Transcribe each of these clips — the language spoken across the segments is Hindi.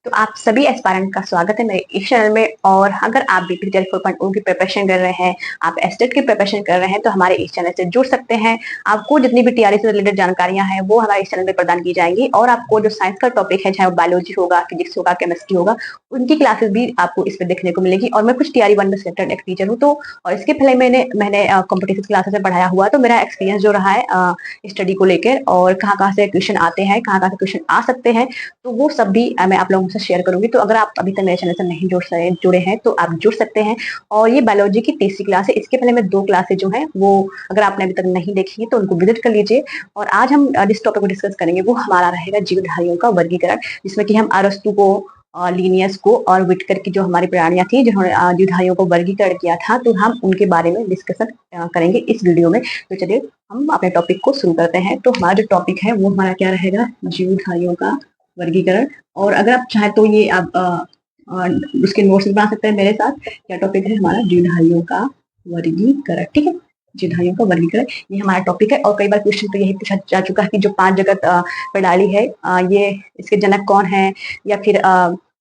तो आप सभी एस्पायरेंट का स्वागत है मेरे इस चैनल में। और अगर आप बीपीटीआर 4.0 की प्रिपरेशन कर रहे हैं, आप एस्टेट की प्रिपरेशन कर रहे हैं, तो हमारे इस चैनल से जुड़ सकते हैं। आपको जितनी भी टीआरई से रिलेटेड जानकारियां हैं वो हमारे इस चैनल में प्रदान की जाएंगी। और आपको जो साइंस का टॉपिक है, चाहे वो बायोलॉजी होगा, फिजिक्स होगा, केमिस्ट्री होगा, उनकी क्लासेस भी आपको इस पे देखने को मिलेगी। और मैं कुछ टीआरई 1 में सिलेक्टेड एक टीचर हूँ, तो और इसके पहले मैंने कॉम्पिटिटिव क्लासेस में पढ़ाया हुआ, तो मेरा एक्सपीरियंस जो रहा है स्टडी को लेकर और कहाँ से क्वेश्चन आते हैं, कहाँ से क्वेश्चन आ सकते हैं, तो वो सब भी मैं आप लोगों से शेयर करूंगी। तो अगर आप अभी तक मेरे चैनल से नहीं जुड़े हैं तो आप जुड़ सकते हैं। और ये बायोलॉजी की तीसरी क्लास है। इसके पहले मैं 2 क्लासेज जो हैं वो अगर आपने अभी तक नहीं देखी है तो उनको विजिट कर लीजिए। और आज हम जिस टॉपिक को डिस्कस करेंगे वो हमारा रहेगा जीवधारियों का वर्गीकरण, जिसमें कि हम अरस्तु को, लीनियस को और विटकर की जो हमारी प्राणियां थी जिन्होंने जीवधारियों को वर्गीकरण किया था, तो हम उनके बारे में डिस्कशन करेंगे इस वीडियो में। तो चलिए हम अपने टॉपिक को शुरू करते हैं। तो हमारा जो टॉपिक है वो हमारा क्या रहेगा, जीवधारियों का वर्गीकरण। और अगर आप चाहे तो ये आप उसके नोट्स बना सकते हैं मेरे साथ। क्या टॉपिक है हमारा, जीवधारियों का वर्गीकरण। ठीक है, जीवधारियों का वर्गीकरण ये हमारा टॉपिक है। और कई बार क्वेश्चन तो यही पूछा जा चुका है कि जो 5 जगत प्रणाली है, ये इसके जनक कौन है, या फिर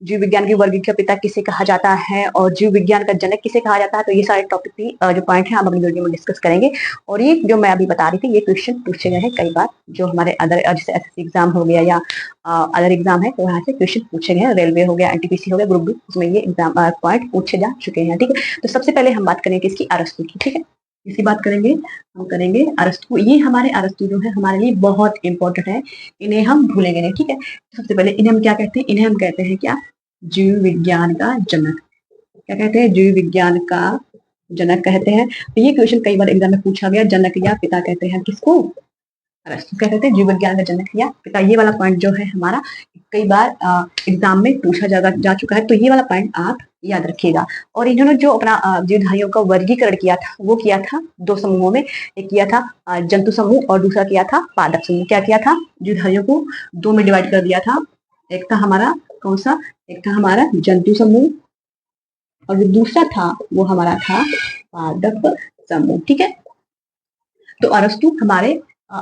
जीव विज्ञान की वर्गीकरण का पिता किसे कहा जाता है और जीव विज्ञान का जनक किसे कहा जाता है। तो ये सारे टॉपिक भी जो पॉइंट है हम अगली वीडियो में डिस्कस करेंगे। और ये जो मैं अभी बता रही थी ये क्वेश्चन पूछे गए हैं कई बार, जो हमारे अदर जैसे एसएससी एग्जाम हो गया या अदर एग्जाम है, तो वहाँ से क्वेश्चन पूछे गए हैं। रेलवे हो गया, एनटीपीसी हो गया, ग्रुप बी, उसमें ये एग्जाम पॉइंट पूछे जा चुके हैं। ठीक है, तो सबसे पहले हम बात करेंगे इसकी अरस्तु की। ठीक है, इसी बात करेंगे, हम करेंगे अरस्तु। ये हमारे अरस्तु जो है हमारे लिए बहुत इंपॉर्टेंट है, इन्हें हम भूलेंगे नहीं। ठीक है, सबसे पहले इन्हें हम क्या कहते हैं, इन्हें हम कहते हैं क्या, जीव विज्ञान का जनक। क्या कहते हैं, जीव विज्ञान का जनक कहते हैं। तो ये क्वेश्चन कई बार एग्जाम में पूछा गया, जनक या पिता कहते हैं किसको, अरस्तु क्या कहते हैं, जीव विज्ञान का जनक या पिता। ये वाला पॉइंट जो है हमारा कई बार एग्जाम में पूछा जा चुका है, तो ये वाला पॉइंट आप याद रखिएगा। और इन्होंने जो अपना जीवधारियों का वर्गीकरण किया था वो किया था 2 समूहों में। एक किया था जंतु समूह और दूसरा किया था पादप समूह। क्या किया था, जीवधारियों को 2 में डिवाइड कर दिया था। एक था हमारा कौन सा, एक था हमारा जंतु समूह और जो दूसरा था वो हमारा था पादप समूह। ठीक है, तो अरस्तु हमारे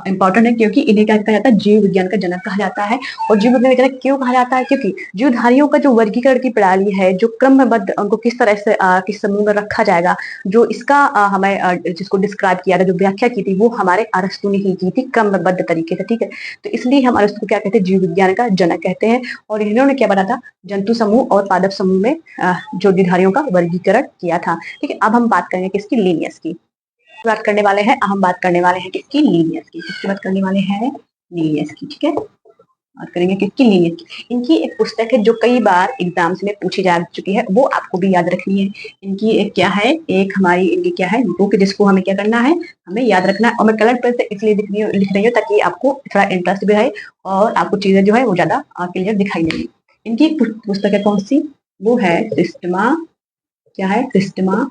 इंपॉर्टेंट है क्योंकि इन्हें क्या कहा जाता है, जीव विज्ञान का जनक कहा जाता है। और जीव विज्ञान का जनक क्यों कहा जाता है, क्योंकि जीवधारियों का जो वर्गीकरण की प्रणाली है, जो क्रमबद्ध उनको किस तरह से किस समूह में रखा जाएगा, जो इसका हमें जिसको डिस्क्राइब किया था, जो व्याख्या की थी, वो हमारे अरस्तु ने ही की थी क्रमबद्ध तरीके से। ठीक है, तो इसलिए हम अरस्तु को क्या कहते हैं, जीव विज्ञान का जनक कहते हैं। और इन्होंने क्या बताया था, जंतु समूह और पादप समूह में जो जीवधारियों का वर्गीकरण किया था। ठीक है, अब हम बात करेंगे किसकी, लीनियस की बात करने वाले हैं। हम बात करने वाले हैं किसकी, लीनियस की। किसकी बात करने वाले हैं, लीनियस की। ठीक है, बात करेंगे किसकी, लीनियस की। इनकी एक पुस्तक है जो कई बार एग्जाम्स में पूछी जा चुकी है, वो आपको भी याद रखनी है। इनकी एक क्या है, एक हमारी इनकी क्या है बुक, जिसको हमें क्या करना है, हमें याद रखना है। और मैं कलर पेन से इसलिए लिख रही हूँ ताकि आपको थोड़ा इंटरेस्ट भी रहे और आपको चीजें जो है वो ज्यादा क्लियर दिखाई देंगी। इनकी पुस्तक है कौन सी, वो है सिस्टमा, क्या है, सिस्टमा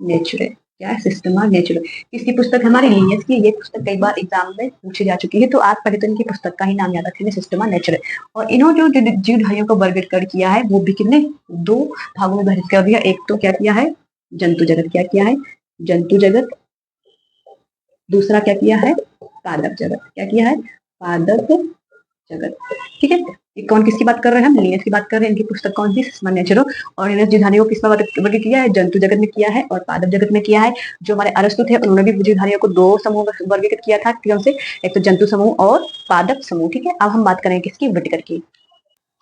नेचुरल। क्या है, सिस्टमा नेचुरल। इसकी पुस्तक हमारी लीनियस की, ये पुस्तक कई बार एग्जाम में पूछी जा चुकी है, तो आप पहले तो इनकी पुस्तक का ही नाम याद रखेंगे, सिस्टमा नेचुरल। और इन्होंने जो जीवधारियों का वर्गीकरण किया है वो भी कितने 2 भागों में विभाजित कर दिया। एक तो क्या किया है, जंतु जगत। क्या किया है, जंतु जगत। दूसरा क्या किया है, पादप जगत। क्या किया है, पादप जगत। ठीक है, कौन किसकी बात कर रहे हैं, हम लीनियस की बात कर रहे हैं। इनकी पुस्तक कौन सी, सिस्टमा नेचुरल। और इन्हें जीवधारियों को किसमें वर्ग किया है, जंतु जगत में किया है और पादप जगत में किया है। जो हमारे अरस्तु थे उन्होंने भी जीवधारियों को 2 समूह में वर्गीकृत किया था, कौन से, एक तो जंतु समूह और पादप समूह। ठीक है, अब हम बात करेंगे किसकी, विटकर की।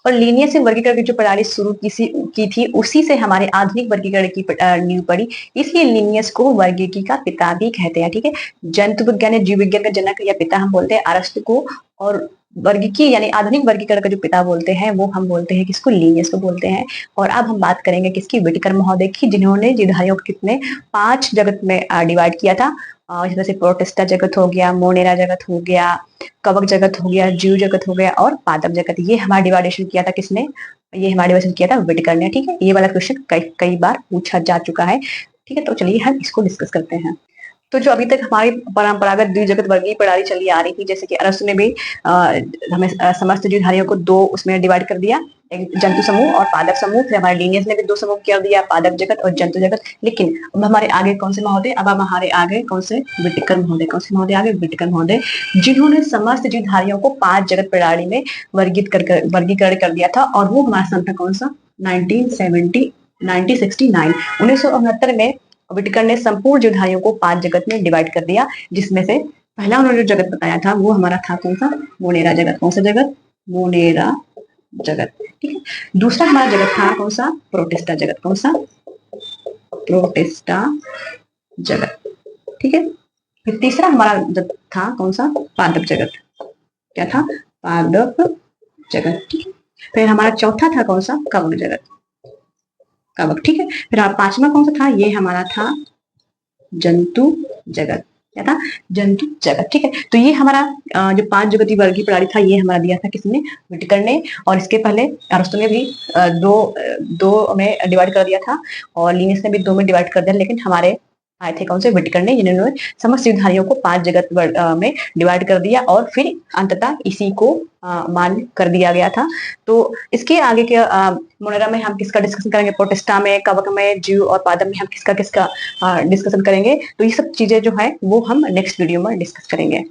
और लीनियस से वर्गीकरण की जो प्रणाली शुरू की थी, उसी से हमारे आधुनिक वर्गीकरण की नींव पड़ी। इसलिए लीनियस को वर्गीकी का पिता भी कहते हैं। ठीक है, जंतु विज्ञान या जीव विज्ञान का जनक या पिता हम बोलते हैं अरस्तु को, और वर्गीकी यानी आधुनिक वर्गीकरण का जो पिता बोलते हैं वो हम बोलते हैं किसको, लीनियस को बोलते हैं। और अब हम बात करेंगे किसकी, विटकर महोदय की, जिन्होंने जीवधारियों को कितने 5 जगत में डिवाइड किया था। जैसे प्रोटिस्टा जगत हो गया, मोनेरा जगत हो गया, कवक जगत हो गया, जीव जगत हो गया और पादप जगत। ये हमारा डिवाइडेशन किया था किसने, ये हमारा डिवाइडेशन किया था विटकर ने। ठीक है, ये वाला क्वेश्चन कई बार पूछा जा चुका है। ठीक है, तो चलिए हम इसको डिस्कस करते हैं। तो जो अभी तक हमारी परंपरागत द्विजगत वर्गीय प्रणाली चली आ रही थी, जैसे कि अरस्तु ने भी हमें समस्त जीवधारियों को दो उसमें डिवाइड कर दिया, एक जंतु समूह और पादप समूह। फिर हमारे लीनियस ने भी दो समूह कर दिया, पादप जगत और जंतु जगत। लेकिन अब हमारे आगे कौन से महोदय, अब हमारे आगे कौन से, विटेकर महोदय। कौन से महोदय आगे, विटेकर महोदय, जिन्होंने समस्त जीवधारियों को 5 जगत प्रणाली में वर्गीकरण कर दिया था। और वो हमारा सन था कौन सा, 1969 1969 में विटेकर ने संपूर्ण जीवधारियों को 5 जगत में डिवाइड कर दिया, जिसमें से पहला उन्होंने जो जगत बताया था वो हमारा था कौन सा, मोनेरा जगत। कौन सा जगत, मोनेरा जगत। ठीक है। दूसरा हमारा जगत था कौन सा, प्रोटिस्टा जगत। कौन सा, प्रोटिस्टा जगत। ठीक है। फिर तीसरा हमारा जगत था कौन सा, पादप जगत। क्या था, पादप जगत। ठीक है। फिर हमारा चौथा था कौन सा, कवक जगत, कवक। ठीक है। फिर पांचवा कौन सा था, ये हमारा था जंतु जगत। क्या था, जंतु जगत। ठीक है। तो ये हमारा जो 5 जगतीय वर्गीय प्रणाली था, ये हमारा दिया था किसने, विटेकर ने। और इसके पहले अरस्तु ने भी दो में डिवाइड कर दिया था, और लीनियस ने भी 2 में डिवाइड कर दिया। लेकिन हमारे आए थे कौन से, विटेकर ने, जिन्होंने समस्त जीवधारियों को 5 जगत में डिवाइड कर दिया, और फिर अंततः इसी को मान्य कर दिया गया था। तो इसके आगे के मोनेरा में हम किसका डिस्कशन करेंगे, प्रोटिस्टा में, कवक में, जीव और पादप में हम किसका डिस्कशन करेंगे। तो ये सब चीजें जो है वो हम नेक्स्ट वीडियो में डिस्कस करेंगे।